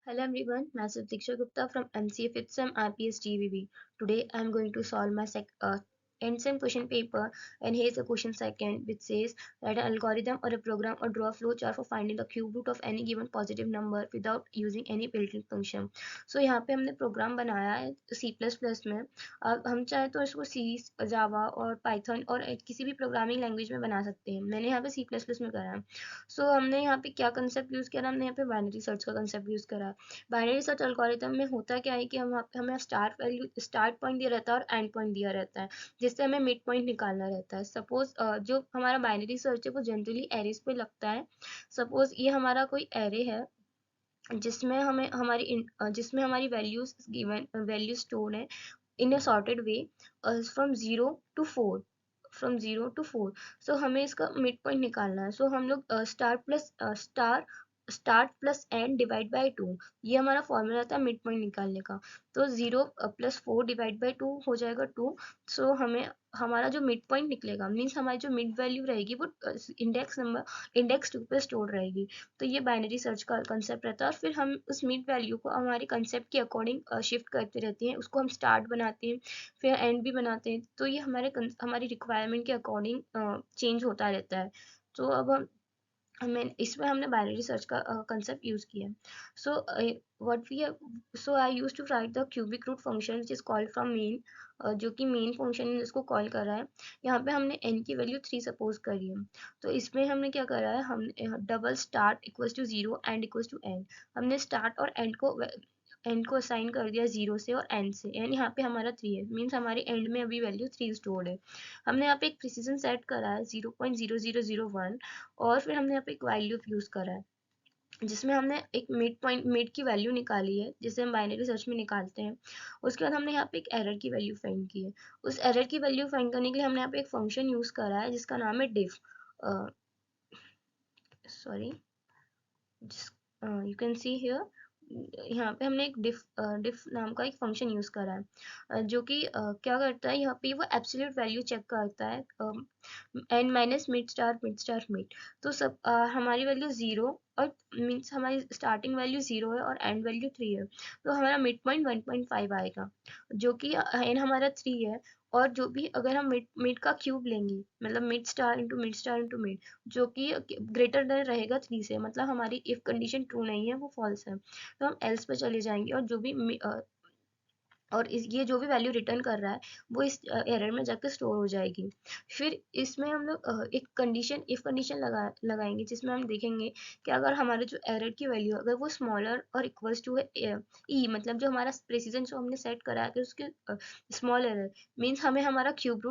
Hello everyone, myself Diksha Gupta from MCA Fifth Sem IPS GVB. Today I am going to solve my end sem question paper, and here's the question second, which says that an algorithm or a program or draw a flow chart for finding the cube root of any given positive number without using any built-in function. So यहाँ पे हमने programme बनाया है C++ में. अब हम चाहे तो इसको C, जावा और पाइथन और किसी भी प्रोग्रामिंग लैंग्वेज में बना सकते हैं. मैंने यहाँ पे C++ में करा है. सो हमने यहाँ पे क्या कंसेप्ट यूज़ किया, हमने यहाँ पे बाइनरी सर्च का कंसेप्ट यूज़ करा. बाइनरी सर्च एल्गोरिथम में होता क्या है कि हमें स्टार्ट पॉइंट दिया रहता है और एंड पॉइंट दिया रहता है, जिससे हमें मिड पॉइंट निकालना रहता है. सपोज जो हमारा बाइनरी सर्च है वो जनरली एरेज पे लगता है. सपोज ये हमारा कोई एरे है जिसमें हमारी वैल्यू स्टोर है इन अ सॉर्टेड वे फ्रॉम 0 to 4. सो हमें इसका मिड पॉइंट निकालना है. सो हम लोग start plus and divide by 2, ये हमारा फॉर्मूला था मिड पॉइंट निकालने का. तो 0 + 4 डिवाइड बाई 2 हो जाएगा 2. सो हमें हमारा जो मिड पॉइंट निकलेगा मीन्स हमारी जो मिड वैल्यू रहेगी वो इंडेक्स 2 पे स्टोर रहेगी. तो ये बाइनरी सर्च का कंसेप्ट रहता है, और फिर हम उस मिड वैल्यू को हमारे कंसेप्ट के अकॉर्डिंग शिफ्ट करते रहते हैं. उसको हम स्टार्ट बनाते हैं, फिर एंड भी बनाते हैं. तो ये हमारी रिक्वायरमेंट के अकॉर्डिंग चेंज होता रहता है. तो अब हमें इसमें हमने बाइनरी सर्च का कंसेप्ट यूज किया. So what we have so I use to write the cubic root function which is called from main, जो कि मेन फंक्शन इसको कॉल कर रहा है. यहाँ पे हमने n की वैल्यू 3 सपोज करी है. तो इसमें हमने क्या करा है, हमने double start equals to 0 end equals to end. हमने स्टार्ट और एंड को असाइन कर दिया 0 से और एंड से, एंड यहाँ पे हमारा 3 है, मीन्स हमारे एंड में अभी वैल्यू 3 स्टोर्ड है. हमने यहाँ पे एक प्रिसीजन सेट करा है 0.0001, और फिर हमने यहाँ पे एक वैल्यू यूज करा है जिसमें हमने एक मिड की वैल्यू निकाली है, जिसे हम बाइनरी सर्च में निकालते हैं. उसके बाद हमने यहाँ पे एक एरर की वैल्यू फाइंड की है. उस एरर की वैल्यू फाइंड करने के लिए हमने यहाँ पे एक फंक्शन यूज करा है जिसका नाम है diff. Sorry, you can see here, यहाँ पे हमने एक डिफ नाम का एक फंक्शन यूज करा है, जो कि क्या करता है, यहाँ पे वो एब्सोल्यूट वैल्यू चेक करता है एन माइनस मिड. तो हमारी वैल्यू 0 और मीन्स हमारी स्टार्टिंग वैल्यू 0 है और एंड वैल्यू 3 है. तो हमारा मिड पॉइंट 1.5 आएगा, जो कि एन हमारा 3 है. और जो भी अगर हम मिड का क्यूब लेंगे, मतलब मिड, जो कि ग्रेटर देन रहेगा 3 से, मतलब हमारी इफ कंडीशन ट्रू नहीं है, वो फॉल्स है. तो हम एल्स पे चले जाएंगे, और ये जो भी वैल्यू रिटर्न कर रहा है वो इस एरर में जाकर स्टोर हो जाएगी. फिर इसमें हम लोग एक इफ कंडीशन लगाएंगे, जिसमें हम देखेंगे कि अगर हमारे जो एरर की वैल्यू अगर वो स्मॉलर और इक्वल्स टू है ई, मतलब जो हमारा प्रेसिजन जो हमने सेट करा है कि उसके स्मॉल एरर, मीन्स हमें हमारा क्यूब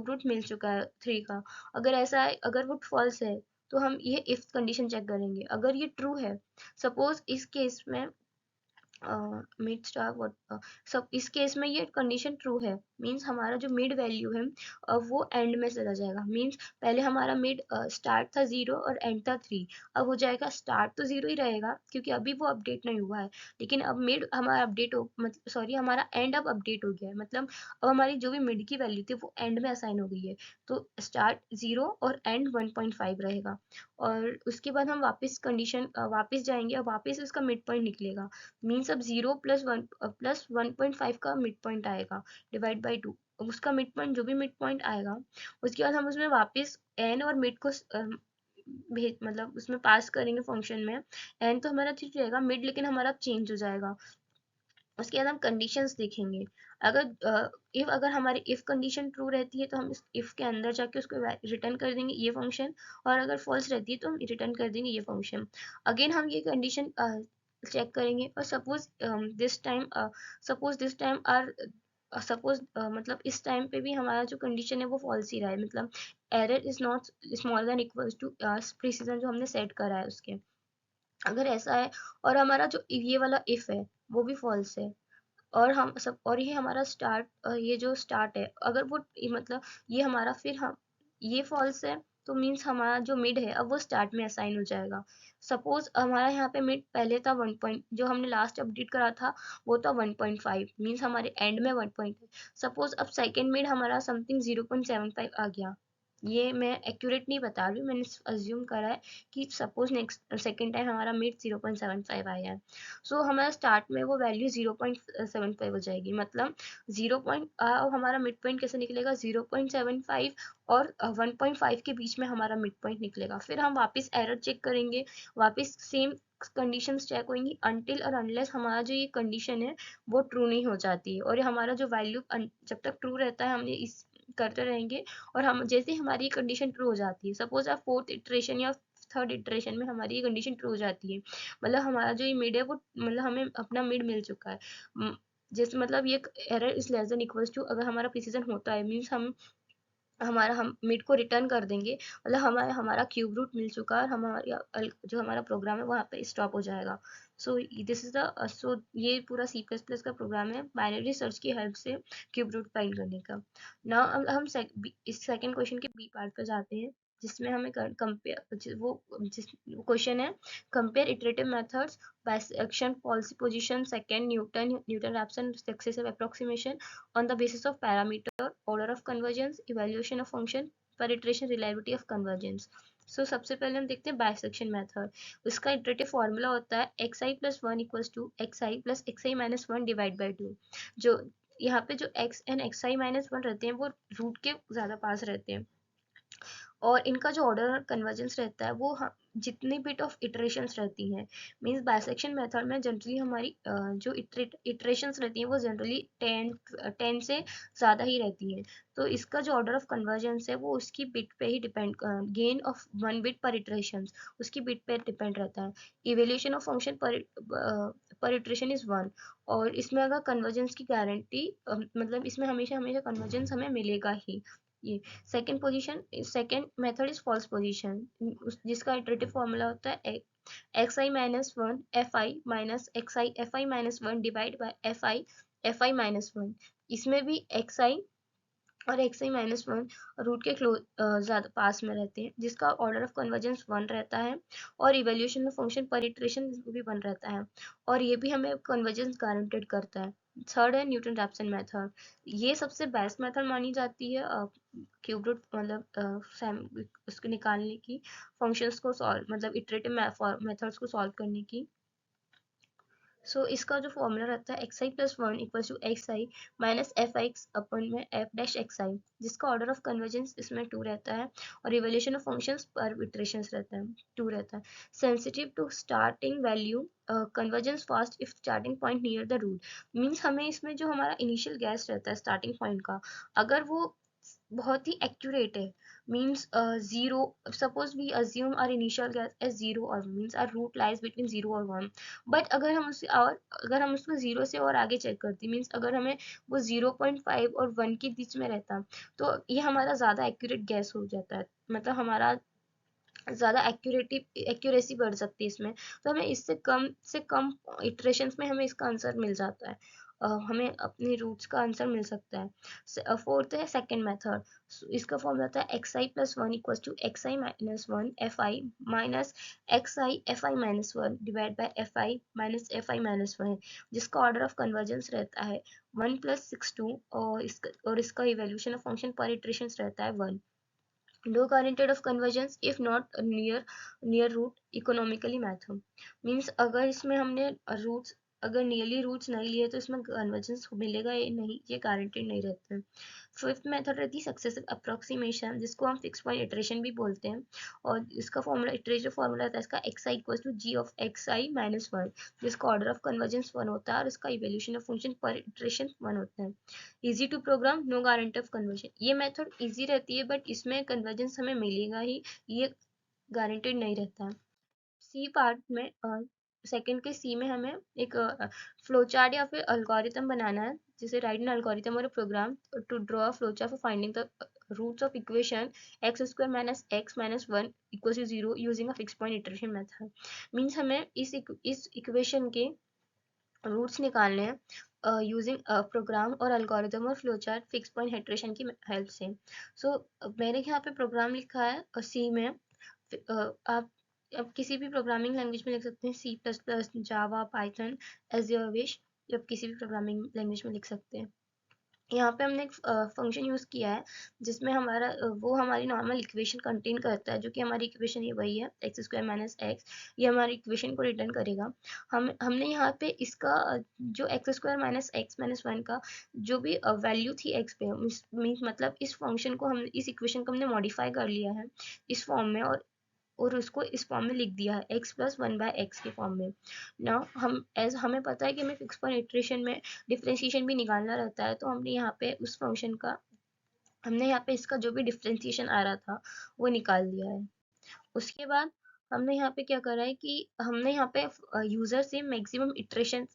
रूट मिल चुका है 3 का. अगर ऐसा है, अगर वो फॉल्स है, तो हम ये इफ कंडीशन चेक करेंगे. अगर ये ट्रू है, सपोज इस केस में मिड स्टार सब इस केस में ये कंडीशन ट्रू है, मींस हमारा जो मिड वैल्यू है वो एंड में चला जाएगा. मींस पहले हमारा मिड स्टार्ट था 0 और एंड था 3. अब हो जाएगा, स्टार्ट तो 0 ही रहेगा क्योंकि अभी वो अपडेट नहीं हुआ है, लेकिन अब मिड हमारा अपडेट हो, मतलब सॉरी, हमारा एंड अब अपडेट हो गया है. मतलब अब हमारी जो भी मिड की वैल्यू थी वो एंड में असाइन हो गई है. तो स्टार्ट 0 और एंड 1.5 रहेगा. और उसके बाद हम वापस जाएंगे और वापस उसका मिड पॉइंट निकलेगा. मीन्स अब 0 प्लस 1.5 का मिड पॉइंट आएगा डिवाइड बाई 2. उसका मिड पॉइंट जो भी मिड पॉइंट आएगा, उसके बाद हम उसमें वापस एन और मिड को भेज, मतलब उसमें पास करेंगे फंक्शन में. एन तो हमारा ठीक रहेगा, मिड लेकिन हमारा चेंज हो जाएगा. उसके बाद हम कंडीशंस देखेंगे. अगर हमारी इफ कंडीशन ट्रू रहती है तो हम इस इफ के अंदर जाके उसको रिटर्न कर देंगे ये फंक्शन, और अगर फॉल्स रहती है तो हम रिटर्न कर देंगे ये फंक्शन. अगेन हम ये कंडीशन चेक करेंगे, और suppose this time or suppose मतलब इस टाइम पे भी हमारा जो कंडीशन है वो फॉल्स ही रहा है, मतलब error is not smaller than equals to precision जो हमने सेट करा है उसके. अगर ऐसा है और हमारा जो ये वाला इफ है वो भी फॉल्स है, और ये हमारा ये जो स्टार्ट है, अगर वो मतलब ये हमारा फिर हम ये फॉल्स है, तो मीन्स हमारा जो मिड है अब वो स्टार्ट में असाइन हो जाएगा. सपोज हमारा यहाँ पे मिड पहले था 1 पॉइंट, जो हमने लास्ट अपडेट करा था वो था 1.5, मीन्स हमारे एंड में 1 पॉइंट. सपोज अब सेकेंड मिड हमारा समथिंग 0.75 आ गया, ये मैं एक्यूरेट नहीं बता रही हूँ, मैंने अज्यूम करा है कि सपोज नेक्स्ट सेकेंड टाइम हमारा मिड 0.75 आया है, सो हमारा स्टार्ट में वो वैल्यू 0.75 हो जाएगी, मतलब 0 हमारा मिड पॉइंट कैसे निकलेगा, 0.75 और 1.5 के बीच में हमारा मिड पॉइंट निकलेगा। फिर हम वापस एरर चेक करेंगे, वापस सेम कंडीशंस चेक होंगी अनटिल और अनलेस हमारा जो ये कंडीशन है वो ट्रू नहीं हो जाती है, और ये हमारा जो वैल्यू जब तक ट्रू रहता है हम ये इस करते रहेंगे, और हम जैसे ही हमारी कंडीशन ट्रू हो जाती है, सपोज आप फोर्थ इटरेशन या थर्ड इटरेशन में हमारी ये कंडीशन ट्रू हो जाती है, मतलब हमारा जो ये मिड है वो मतलब हमें अपना मिड मिल चुका है। जैसे मतलब ये error is less than equals to, अगर हमारा प्रिसीजन होता है मीन्स हम मिड को रिटर्न कर देंगे, मतलब हमारा हमारा क्यूब रूट मिल चुका है, और हमारा जो हमारा प्रोग्राम है वहाँ पे स्टॉप हो जाएगा। So this is the so ये पूरा सी प्लस प्लस का प्रोग्राम है बाइनरी सर्च की हेल्प से क्यूब रूट फाइंड करने का। नाउ हम इस सेकंड क्वेश्चन के बी पार्ट पे जाते हैं, जिसमें हमें कंपेयर वो जिस क्वेश्चन है, compare iterative methods, bisection, policy position, second Newton Raphson successive approximation on the basis of parameter, order of convergence, evaluation of function, per iteration, reliability of convergence. So सबसे पहले हम देखते हैं बाइसेक्शन मेथड। उसका iterative formula होता है x I plus one equals to x I plus x I minus one divide by two. जो यहाँ पे जो x and x I minus one रहते हैं वो रूट के ज़्यादा पास रहते हैं, और इनका जो ऑर्डर कन्वर्जेंस रहता है वो जितनी बिट ऑफ इटरेशंस रहती हैं, मींस बाइसेक्शन मेथड में जनरली हमारी जो इटरेशंस रहती हैं वो जनरली 10 से ज़्यादा ही रहती हैं। तो इसका जो ऑर्डर ऑफ कन्वर्जेंस है वो उसकी बिट पे ही depend, gain of one bit per iterations उसकी बिट पे डिपेंड रहता है। Evaluation of function per iteration is one, और इसमें अगर कन्वर्जेंस की गारंटी मतलब इसमें हमेशा हमेशा कन्वर्जेंस हमें मिलेगा ही। ये second method is false position, जिसका इटरेटिव फॉर्मूला होता है x I minus one f i minus x i f i minus one divide by f i minus one. इसमें भी एक्स आई और एक्स आई माइनस वन रूट के close ज़्यादा पास में रहते हैं, जिसका ऑर्डर ऑफ कन्वर्जेंस वन रहता है, और evaluation of function per iteration भी वन रहता है, और ये भी हमें कन्वर्जेंस गारंटेड करता है। थर्ड है न्यूटन रैप्सन मेथड, ये सबसे बेस्ट मेथड मानी जाती है क्यूब रूट मतलब उसको निकालने की, फंक्शंस को सॉल्व मतलब इटरेटिव मेथड्स को सॉल्व करने की। सो इसका जो फॉर्मूला रहता है x I plus one equal to x I minus F I X upon में एफ डैश एक्स आई, जिसका ऑर्डर ऑफ कन्वर्जेंस इसमें टू रहता है, और evaluation of functions per iterations रहता है टू रहता है। Sensitive to starting value, convergence fast if starting point near the root, means हमें इसमें जो हमारा इनिशियल गैस रहता है स्टार्टिंग पॉइंट का, अगर वो बहुत ही एक्यूरेट है, means 0, suppose we assume our initial guess as 0 or 1, means our root lies between 0 और 1, बट अगर हम उसको 0 से और आगे चेक करते मीन्स अगर हमें वो 0.5 और 1 के बीच में रहता, तो ये हमारा ज़्यादा एक्यूरेट गैस हो जाता है, मतलब हमारा ज़्यादा एक्यूरेसी बढ़ सकती है इसमें, तो हमें इससे कम से कम इटरेशंस में हमें इसका आंसर मिल जाता है, हमें अपने रूट्स का आंसर मिल सकता है। फोर्थ है सेकेंड मेथड, इसका फॉर्म रहता है x I plus one equal to x I minus one f i minus x i f i minus one divide by f i minus F i minus one, जिसका order of convergence रहता है one plus six two, और इसका evaluation of function per iteration रहता है one. low guaranteed of convergence if not near root economically mathem, means अगर इसमें हमने रूट्स अगर नियरली रूट्स नहीं लिए तो इसमें कन्वर्जेंस मिलेगा या नहीं ये गारंटेड नहीं रहता है। फिफ्थ मेथड रहती है सक्सेसिव अप्रोक्सीमेशन, जिसको हम फिक्स पॉइंट इटरेशन भी बोलते हैं, और इसका फॉर्मूला इटरेटिव फॉर्मूला रहता है इसका x i equal to g of x I minus one, जिसका ऑर्डर ऑफ कन्वर्जेंस वन होता है, और इसका evaluation of function per iteration one होता है। Easy to program, no guarantee of conversion, ये मेथड इजी रहती है बट इसमें कन्वर्जेंस हमें मिलेगा ही, ये गारंटेड नहीं रहता है। सी पार्ट में सेकंड के सी में हमें एक फ्लो चार्ट या फिर अल्गोरिथम बनाना है, जिसे राइट एन अल्गोरिथम और program to draw flow chart for finding the roots of equation x square minus x minus one equal to zero using a fix point iteration method, means हमें इस equation के roots निकालने हैं using program और algorithm और flowchart fix point iteration की help से। So मैंने यहाँ पे प्रोग्राम लिखा है सी में, आप किसी भी प्रोग्रामिंग लैंग्वेज में लिख सकते हैं, C plus plus, Java, Python, as your wish, आप किसी भी प्रोग्रामिंग लैंग्वेज में लिख सकते हैं। यहाँ पे हमने एक फंक्शन यूज़ किया है जिसमें हमारा वो हमारी नॉर्मल इक्वेशन कंटेन करता है, जो कि हमारी इक्वेशन ये वही है एक्स स्क्वायर माइनस एक्स, ये हमारी इक्वेशन को रिटर्न करेगा। हमने यहाँ पे इसका जो x square minus x minus one का जो भी वैल्यू थी एक्स पे, मीन्स मतलब इस फंक्शन को हम इस इक्वेशन को हमने मॉडिफाई कर लिया है इस फॉर्म में, और उसको इस फॉर्म में लिख दिया है x plus one by x के फॉर्म में। ना हमें पता है कि हमें फिक्स पॉइंट इटरेशन में डिफरेंशिएशन भी निकालना रहता है, तो हमने यहाँ पे उस फंक्शन का हमने यहाँ पे इसका जो भी डिफरेंशिएशन आ रहा था वो निकाल दिया है। उसके बाद हमने यहाँ पे क्या करा है कि हमने यहाँ पे यूजर से मैक्सिमम इटरेशन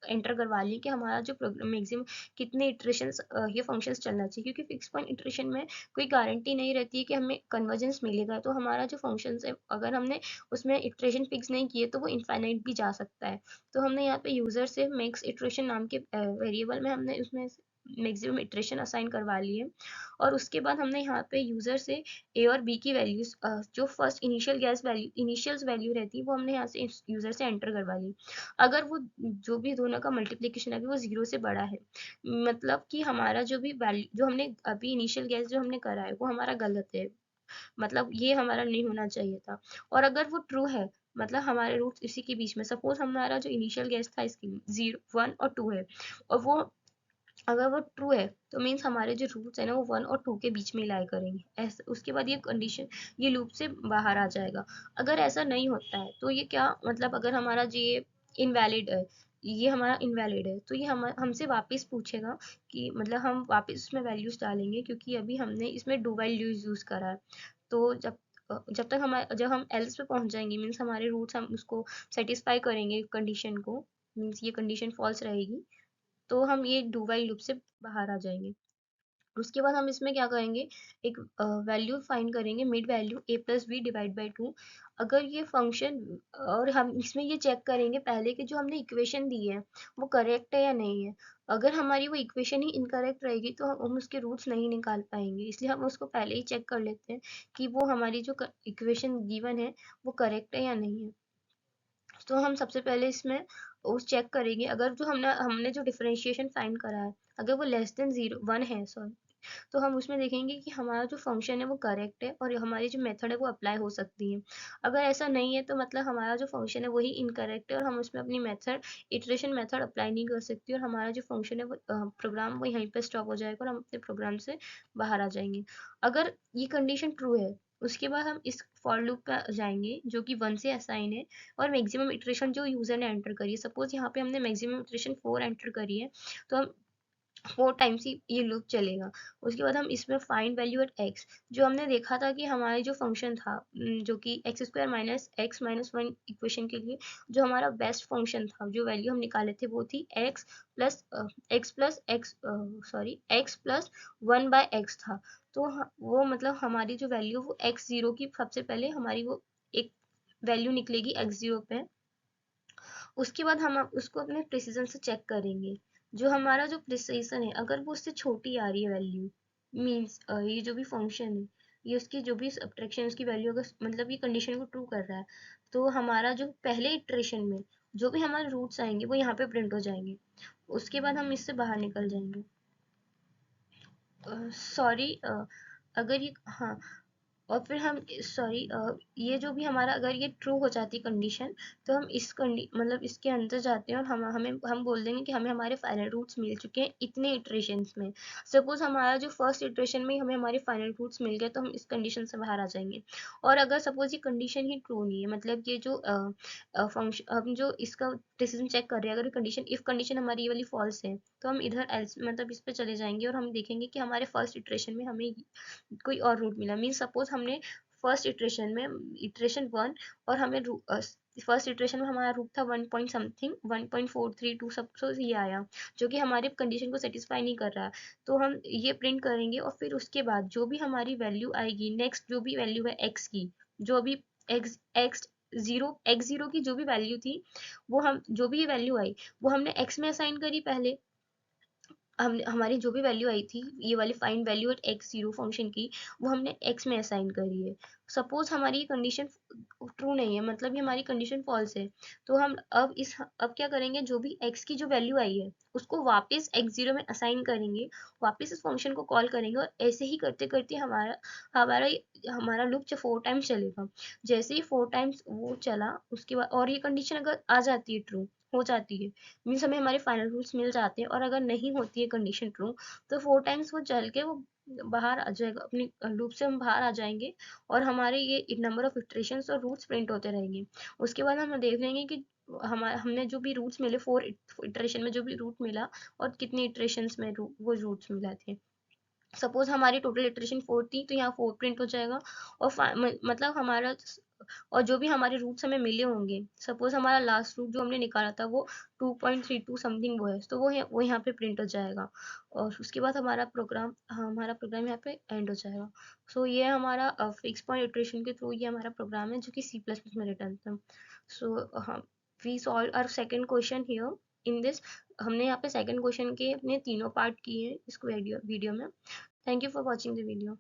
एंटर करवा ली कि हमारा जो मैक्सिमम कितने इटरेशंस ये फंक्शंस चलना चाहिए, क्योंकि फिक्स पॉइंट इटरेशन में कोई गारंटी नहीं रहती है कि हमें कन्वर्जेंस मिलेगा। तो हमारा जो फंक्शंस है अगर हमने उसमें इटरेशन फिक्स नहीं किए तो वो इनफाइनाइट भी जा सकता है। तो हमने यहाँ पे यूजर से मैक्स इटरेशन नाम के वेरिएबल में हमने उसमें मैक्सिमम इटरेशन असाइन करवा लिए, और उसके बाद हमने यहाँ पे यूजर से ए और बी की वैल्यूज जो फर्स्ट इनिशियल वैल्यू रहती है वो हमने यहाँ से यूजर से एंटर करवा ली। अगर वो जो भी दोनों का मल्टीप्लिकेशन अभी वो जीरो से बड़ा है, मतलब कि हमारा जो भी वैल्यू जो हमने अभी इनिशियल गैस जो हमने करा है वो हमारा गलत है, मतलब ये हमारा नहीं होना चाहिए था। और अगर वो ट्रू है, मतलब हमारे रूट्स इसी के बीच में, सपोज हमारा जो इनिशियल गैस था इसकी जीरो वन और टू है, और वो अगर वो ट्रू है तो मीन्स हमारे जो रूट्स है ना वो वन और टू के बीच में लाई करेंगे ऐसे, उसके बाद ये कंडीशन ये लूप से बाहर आ जाएगा। अगर ऐसा नहीं होता है तो ये क्या मतलब, अगर हमारा ये इनवैलिड है, ये हमारा इनवैलिड है, तो ये हमसे वापस पूछेगा कि मतलब हम वापस इसमें वैल्यूज डालेंगे, क्योंकि अभी हमने इसमें डू वाइल यूज करा है। तो जब हम एल्स पे पहुंच जाएंगे, मीन्स हमारे रूट्स हम उसको सेटिस्फाई करेंगे कंडीशन को, मीन्स ये कंडीशन फॉल्स रहेगी, तो हम ये डू व्हाइल लूप से बाहर आ जाएंगे। उसके बाद हम इसमें क्या करेंगे, एक वैल्यू फाइंड करेंगे, mid value a plus b divide by two. अगर ये फंक्शन, और हम इसमें ये चेक करेंगे पहले कि जो हमने इक्वेशन दी है वो करेक्ट है या नहीं है। अगर हमारी वो इक्वेशन ही इनकरेक्ट रहेगी तो हम उसके रूट्स नहीं निकाल पाएंगे, इसलिए हम उसको पहले ही चेक कर लेते हैं कि वो हमारी जो इक्वेशन गिवन है वो करेक्ट है या नहीं है। तो हम सबसे पहले इसमें उस चेक करेंगे, अगर जो हमने हमने जो डिफरेंशिएशन फाइंड करा है अगर वो लेस देन जीरो वन है, सॉरी, तो हम उसमें देखेंगे कि हमारा जो फंक्शन है वो करेक्ट है और हमारी जो मेथड है वो अप्लाई हो सकती है। अगर ऐसा नहीं है तो मतलब हमारा जो फंक्शन है वही इनकरेक्ट है और हम उसमें अपनी मेथड इटरेशन मेथड अप्लाई नहीं कर सकती, और हमारा जो फंक्शन है वो प्रोग्राम वो यहीं पे स्टॉप हो जाएगा और हम अपने प्रोग्राम से बाहर आ जाएंगे। अगर ये कंडीशन ट्रू है, उसके बाद हम इस फॉर लूप पे जाएंगे जो कि वन से असाइन है, और मैक्सिमम इटरेशन जो यूजर ने एंटर करी है, सपोज यहाँ पे हमने मैक्सिमम इटरेशन फोर एंटर करी है, तो हम फोर टाइम्स ही ये लूप चलेगा। उसके बाद हम इसमें फाइंड वैल्यू एट एक्स, जो हमने देखा था कि हमारे जो फंक्शन था जो कि x square minus x minus one equation के लिए जो हमारा बेस्ट फंक्शन था, जो वैल्यू हम निकाले थे वो थी plus x sorry x plus one by x था। तो वो मतलब हमारी जो वैल्यू वो एक्स जीरो की सबसे पहले हमारी वो एक वैल्यू निकलेगी एक्स जीरो पे। उसके बाद हम उसको अपने प्रिसीजन से चेक करेंगे, जो हमारा जो प्रिसीजन है अगर वो उससे छोटी आ रही है वैल्यू, मीन्स ये जो भी फंक्शन है ये उसकी जो भी सब्ट्रैक्शन उसकी वैल्यू अगर मतलब ये कंडीशन को ट्रू कर रहा है, तो हमारा जो पहले इटरेशन में जो भी हमारे रूट्स आएंगे वो यहाँ पे प्रिंट हो जाएंगे। उसके बाद हम इससे बाहर निकल जाएंगे। सॉरी, अगर ये हाँ, और फिर हम सॉरी ये जो भी हमारा अगर ये ट्रू हो जाती कंडीशन, तो हम मतलब इसके अंदर जाते हैं और हम बोल देंगे कि हमें हमारे फाइनल रूट्स मिल चुके हैं इतने इटरेशंस में। सपोज हमारा जो फर्स्ट इटरेशन में हमें हमारे फाइनल रूट्स मिल गए तो हम इस कंडीशन से बाहर आ जाएंगे। और अगर सपोज ये कंडीशन ही ट्रू नहीं है, मतलब ये जो फंक्शन हम जो इसका डिसीजन चेक कर रहे हैं, अगर कंडीशन इफ कंडीशन हमारी ये वाली फॉल्स है, तो हम इधर एल्स मतलब इस पे चले जाएंगे और हम देखेंगे कि हमारे फर्स्ट इटरेशन में हमें कोई और रूट मिला। मीन सपोज हमने फर्स्ट इटरेशन में इटरेशन वन, और हमें फर्स्ट इटरेशन में हमारा रूट था वन पॉइंट समथिंग 1.432 सब, so ये आया जो कि हमारे कंडीशन को सेटिस्फाई नहीं कर रहा है। तो हम ये प्रिंट करेंगे और फिर उसके बाद जो भी हमारी वैल्यू आएगी नेक्स्ट, जो भी वैल्यू है एक्स की, जो भी एक्स जीरो की जो भी वैल्यू थी, वो हम जो भी वैल्यू आई वो हमने एक्स में असाइन करी पहले। हमने हमारी जो भी वैल्यू आई थी, ये वाली find value at x zero function की, वो हमने एक्स में असाइन करी है। सपोज हमारी कंडीशन ट्रू नहीं है, मतलब ये हमारी कंडीशन फॉल्स है, तो हम अब क्या करेंगे, जो भी एक्स की जो वैल्यू आई है उसको वापस एक्स जीरो में असाइन करेंगे, वापस इस फंक्शन को कॉल करेंगे, और ऐसे ही करते करते हमारा हमारा लूप 4 टाइम्स चलेगा। जैसे ही 4 टाइम्स वो चला, उसके बाद और ये कंडीशन अगर आ जाती है ट्रू, हो जाती है, मीन्स हमें हमारे फाइनल रूल्स मिल जाते हैं। और अगर नहीं होती है कंडीशन ट्रू, तो 4 टाइम्स वो चल के वो बाहर आ जाएगा, अपनी लूप से हम बाहर आ जाएंगे, और हमारे ये नंबर ऑफ इटरेशंस और रूट्स प्रिंट होते रहेंगे। उसके बाद हम देख लेंगे कि हमने जो भी रूट्स मिले, 4 इटरेशन में जो भी रूट मिला, और कितने इटरेशंस में वो रूट्स मिला थे। सपोज हमारी टोटल इटरेशन 4 थी, तो यहाँ 4 प्रिंट हो जाएगा। और मतलब हमारा, और जो भी हमारे रूट्स हमें मिले होंगे, सपोज हमारा लास्ट रूट जो हमने निकाला था वो 2.32 समथिंग वो है, तो वो यहाँ पे प्रिंट हो जाएगा। और उसके बाद हमारा प्रोग्राम यहाँ पे एंड हो जाएगा। सो ये हमारा फिक्स पॉइंट इटरेशन के थ्रू ये हमारा प्रोग्राम है, जो कि सी प्लस प्लस में रिटर्न था। So we solve our second question here in this. हमने यहाँ पे सेकंड क्वेश्चन के अपने तीनों पार्ट किए हैं इस वीडियो में। Thank you for watching the video.